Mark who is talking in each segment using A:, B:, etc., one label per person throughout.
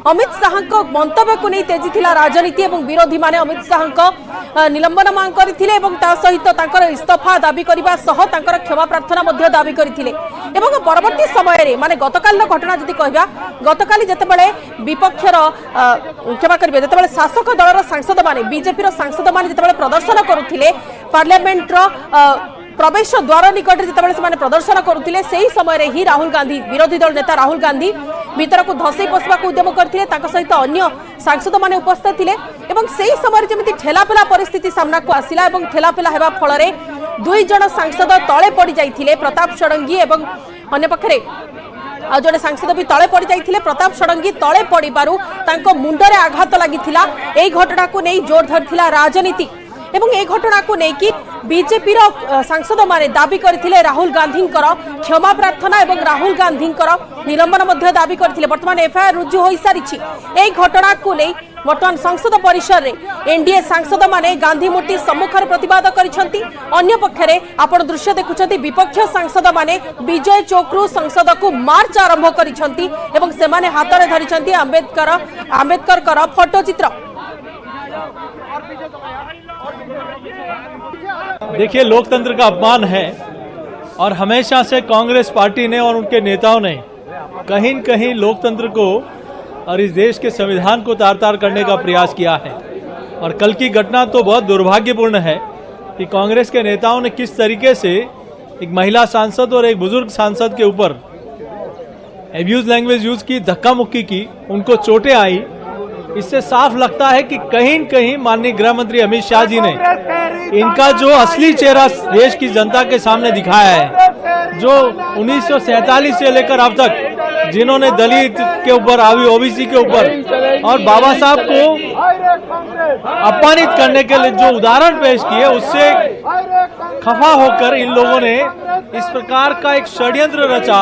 A: अमित शाह मंतव्य को नहीं तेजी थिला राजनीति और विरोधी माने अमित शाह निलंबन मांग करथिले एवं ता सहित तांकर इस्तीफा दाबी करबा सह तांकर क्षमा प्रार्थना मध्य दाबी करथिले एवं परवर्ती समय रे माने गतकाल घटना जदि कहबा गतकाली जेतेबेले विपक्षर क्षमा करिवे जेतेबेले शासक दलर सांसद माने बीजेपी रो सांसद माने जेतेबेले प्रदर्शन करुथिले पार्लियामेंट रो प्रवेश द्वार निकट से प्रदर्शन करुले से ही समय ही राहुल गांधी विरोधी दल नेता राहुल गांधी भीतर को धसई पशा उद्यम करते सहित अन्य सांसद माने उपस्थित थिले एवं से ही समय जमी ठेलापेला परिस्थिति सामना को आसिला एवं ठेलापेला हेबा फल दुई जन सांसद तले पड़ जाइथिले प्रताप षडंगी एवं अन्य पक्षरे जड़े सांसद भी तले पड़ जाइथिले प्रताप षडंगी तले पड़िबारु तांको मुंडरे आघात लागिथिला एई घटना को नहीं जोर धरथिला राजनीति एवं ए घटना को लेकिन बीजेपी सांसद माने दाबी करथिले राहुल गांधी क्षमा प्रार्थना एवं राहुल गांधी निलंबन मध्य दाबी करथिले वर्तमान एफआईआर रुजु हो सारी ए घटना को नहीं वर्तमान संसद परिसर रे एनडीए सांसद माने गांधी मूर्ति सम्मुखर प्रतिवाद करिसंती अन्य पक्षरे आपण दृश्य देखुछंती विपक्ष सांसद माने विजय चौकरू संसद को मार्च आरंभ करिसंती एवं से माने हाथ रे धरिसंती आंबेडकर फोटो चित्र।
B: देखिए, लोकतंत्र का अपमान है और हमेशा से कांग्रेस पार्टी ने और उनके नेताओं ने कहीं न कहीं लोकतंत्र को और इस देश के संविधान को तार-तार करने का प्रयास किया है। और कल की घटना तो बहुत दुर्भाग्यपूर्ण है कि कांग्रेस के नेताओं ने किस तरीके से एक महिला सांसद और एक बुजुर्ग सांसद के ऊपर एब्यूज लैंग्वेज यूज की, धक्का मुक्की की, उनको चोटें आई। इससे साफ लगता है कि कहीं न कहीं माननीय गृह मंत्री अमित शाह जी ने इनका जो असली चेहरा देश की जनता के सामने दिखाया है, जो 1947 से लेकर अब तक जिन्होंने दलित के ऊपर, ओबीसी के ऊपर और बाबा साहब को अपमानित करने के लिए जो उदाहरण पेश किए, उससे खफा होकर इन लोगों ने इस प्रकार का एक षड्यंत्र रचा।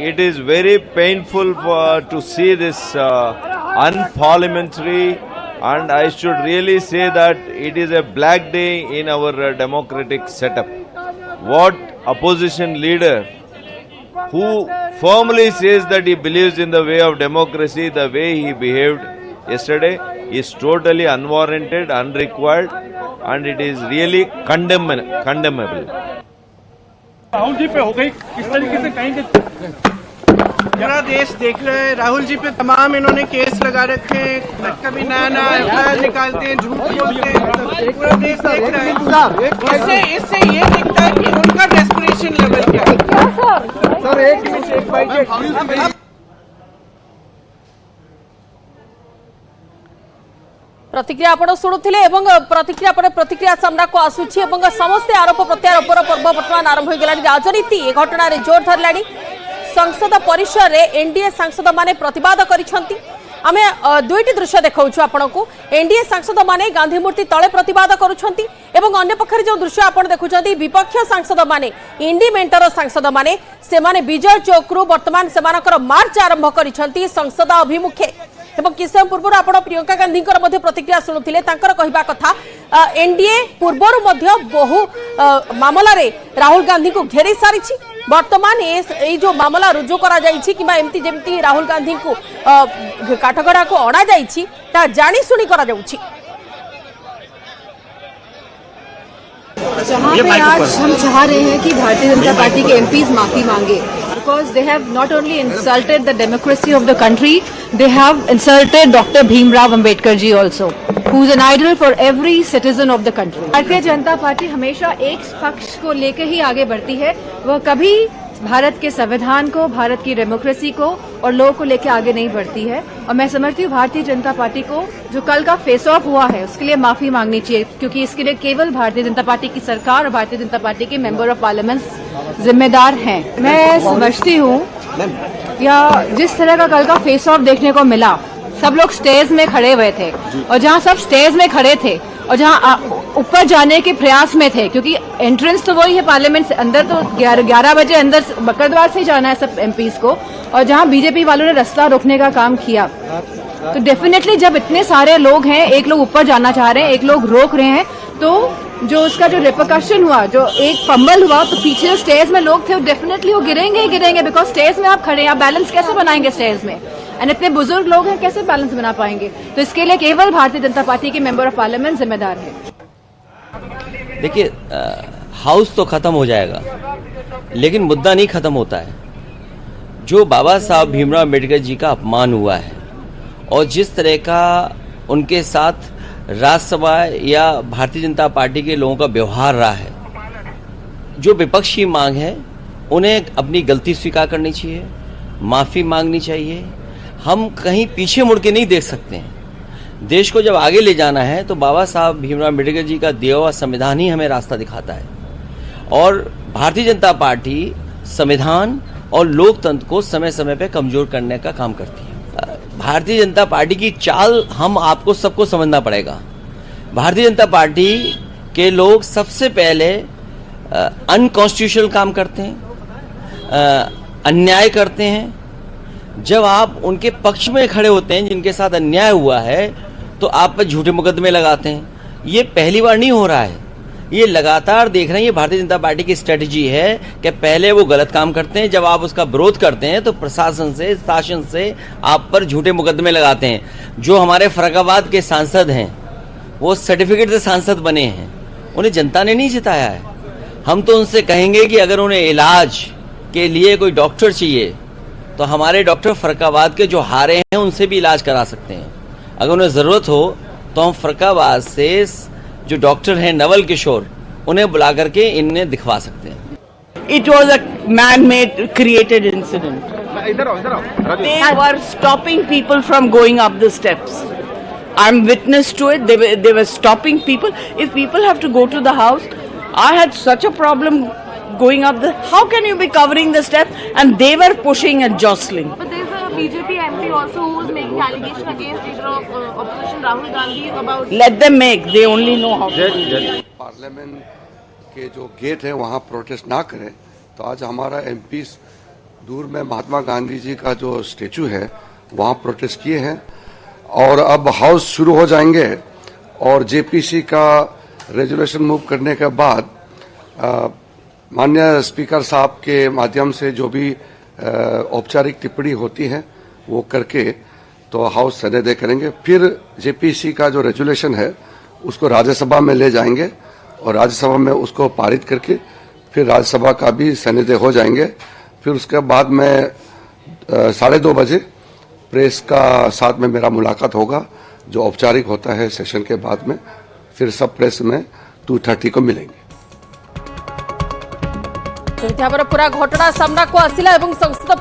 C: It is very painful to see this unparliamentary, and I should really say that it is a black day in our democratic setup. What opposition leader who firmly says that he believes in the way of democracy, the way he behaved yesterday is totally unwarranted, unrequired, and it is really condemnable.
D: Rahul ji पे हो गई, किस तरीके से कहेंगे? पूरा देश देख रहा है, राहुल जी पे तमाम इन्होंने केस लगा रखे हैं, कभी नया एफआईआर निकालते हैं, झूठ बोलते हैं, पूरा देश देख रहा है। इससे ये दिखता है कि उनका डेस्परेशन लेवल क्या है। सर एक मिनट, एक बाइट।
A: प्रतिक्रिया आपण शुणुले प्रतिक्रिया सामना को आसूची समस्ते आरोप प्रत्यारोप पर्व बर्तमान आरंभ हो गला। राजनीति ए घटना जोर धरला। संसद परिसर रे एनडीए सांसद माने प्रतिवाद करिसंती। आमे दुईटी दृश्य देखाउछु आपनको। एनडीए सांसद माने गांधी मूर्ति तले प्रतिवाद करुछंती एवं अन्य पक्षरे जो दृश्य आपण देखुछंती विपक्ष सांसद माने इंडिमेंटर सांसद माने से माने विजय चौकरू वर्तमान सेमानकर मार्च आरंभ करिसंती संसद अभिमुखे। एवं किस समय पूर्व आप प्रियंका गांधी प्रतिक्रिया शुणुले कहवा कथा एनडीए पूर्वर बहु मामला रे राहुल गांधी को घेरी सारी। वर्तमान ये जो मामला रुजु करा जाइछि किबा एमती जेमती राहुल गांधी को काठगड़ा को अणा जाइछि ता जानी सुनी करा जाउछि।
E: जहाँ पे आज हम चाह रहे हैं कि भारतीय जनता पार्टी के एमपीज माफी मांगे, because they have not only insulted the democracy of the country, they have insulted Dr. Bhimrao Ambedkar ji also, who is an idol for every citizen of the country. Bharatiya Janata party हमेशा एक पक्ष को लेकर ही आगे बढ़ती है, वह कभी भारत के संविधान को, भारत की डेमोक्रेसी को और लोगों को लेकर आगे नहीं बढ़ती है। और मैं समझती हूँ भारतीय जनता पार्टी को जो कल का फेस ऑफ हुआ है उसके लिए माफी मांगनी चाहिए, क्योंकि इसके लिए केवल भारतीय जनता पार्टी की सरकार और भारतीय जनता पार्टी के मेंबर ऑफ पार्लियामेंट जिम्मेदार हैं। मैं समझती हूँ या जिस तरह का कल का फेस ऑफ देखने को मिला, सब लोग स्टेज में खड़े हुए थे और जहाँ सब स्टेज में खड़े थे और जहाँ ऊपर जाने के प्रयास में थे, क्योंकि एंट्रेंस तो वही है पार्लियामेंट से, अंदर तो 11 बजे अंदर बकरद्वार से जाना है सब एमपीज को, और जहाँ बीजेपी वालों ने रास्ता रोकने का काम किया, तो डेफिनेटली जब इतने सारे लोग हैं, एक लोग ऊपर जाना चाह रहे हैं, एक लोग रोक रहे हैं, तो जो उसका जो रिपरकशन हुआ, जो एक फंबल हुआ, तो पीछे स्टेज में लोग थे, डेफिनेटली वो गिरेंगे ही गिरेंगे, बिकॉज स्टेज में आप खड़े हैं, आप बैलेंस कैसे बनाएंगे स्टेज में? एंड इतने बुजुर्ग लोग हैं, कैसे बैलेंस बना पाएंगे? तो इसके लिए केवल भारतीय जनता पार्टी के मेंबर ऑफ पार्लियामेंट जिम्मेदार है।
F: देखिए, हाउस तो खत्म हो जाएगा, लेकिन मुद्दा नहीं खत्म होता है। जो बाबा साहब भीमराव अम्बेडकर जी का अपमान हुआ है और जिस तरह का उनके साथ राज्यसभा या भारतीय जनता पार्टी के लोगों का व्यवहार रहा है, जो विपक्ष की मांग है उन्हें अपनी गलती स्वीकार करनी चाहिए, माफी मांगनी चाहिए। हम कहीं पीछे मुड़ के नहीं देख सकते हैं। देश को जब आगे ले जाना है तो बाबा साहब भीमराव अम्बेडकर जी का दिया हुआ संविधान ही हमें रास्ता दिखाता है, और भारतीय जनता पार्टी संविधान और लोकतंत्र को समय समय पे कमजोर करने का काम करती है। भारतीय जनता पार्टी की चाल हम आपको सबको समझना पड़ेगा। भारतीय जनता पार्टी के लोग सबसे पहले अनकॉन्स्टिट्यूशनल काम करते हैं, अन्याय करते हैं। जब आप उनके पक्ष में खड़े होते हैं जिनके साथ अन्याय हुआ है, तो आप पर झूठे मुकदमे लगाते हैं। ये पहली बार नहीं हो रहा है, ये लगातार देख रहे हैं। ये भारतीय जनता पार्टी की स्ट्रेटजी है कि पहले वो गलत काम करते हैं, जब आप उसका विरोध करते हैं तो प्रशासन से, शासन से आप पर झूठे मुकदमे लगाते हैं। जो हमारे फर्रुखाबाद के सांसद हैं वो सर्टिफिकेट से सांसद बने हैं, उन्हें जनता ने नहीं जिताया है। हम तो उनसे कहेंगे कि अगर उन्हें इलाज के लिए कोई डॉक्टर चाहिए तो हमारे डॉक्टर फर्रुखाबाद के जो हारे हैं उनसे भी इलाज करा सकते हैं। अगर उन्हें ज़रूरत हो तो हम फर्रुखाबाद से जो डॉक्टर हैं नवल किशोर, उन्हें बुला करके इन्हें दिखवा सकते हैं।
G: It was a man-made, created incident. They were stopping people from going up the steps. I'm witness to it. They were stopping people. If people have to go to the house, I had such a problem going up the. How can you be covering the steps? And they were pushing and jostling.
H: But there's a BJP MP also who is making allegation against leader of opposition Rahul Gandhi about.
G: Let them make. They only know how to do it.
I: Parliament के जो gate है वहाँ protest ना करें, तो आज हमारा MP दूर में महात्मा गांधी जी का जो स्टेचू है वहाँ प्रोटेस्ट किए हैं। और अब हाउस शुरू हो जाएंगे और जेपीसी का रेजोल्यूशन मूव करने के बाद माननीय स्पीकर साहब के माध्यम से जो भी औपचारिक टिप्पणी होती है वो करके तो हाउस सनेदे करेंगे। फिर जेपीसी का जो रेजोल्यूशन है उसको राज्यसभा में ले जाएंगे और राज्यसभा में उसको पारित करके फिर राज्यसभा का भी सनेदे हो जाएंगे। फिर उसके बाद में 2:30 बजे प्रेस का साथ में मेरा मुलाकात होगा, जो औपचारिक होता है सेशन के बाद में। फिर सब प्रेस में 2:30 को मिलेंगे।
A: पूरा घटना सामना को आसिला एवं संसद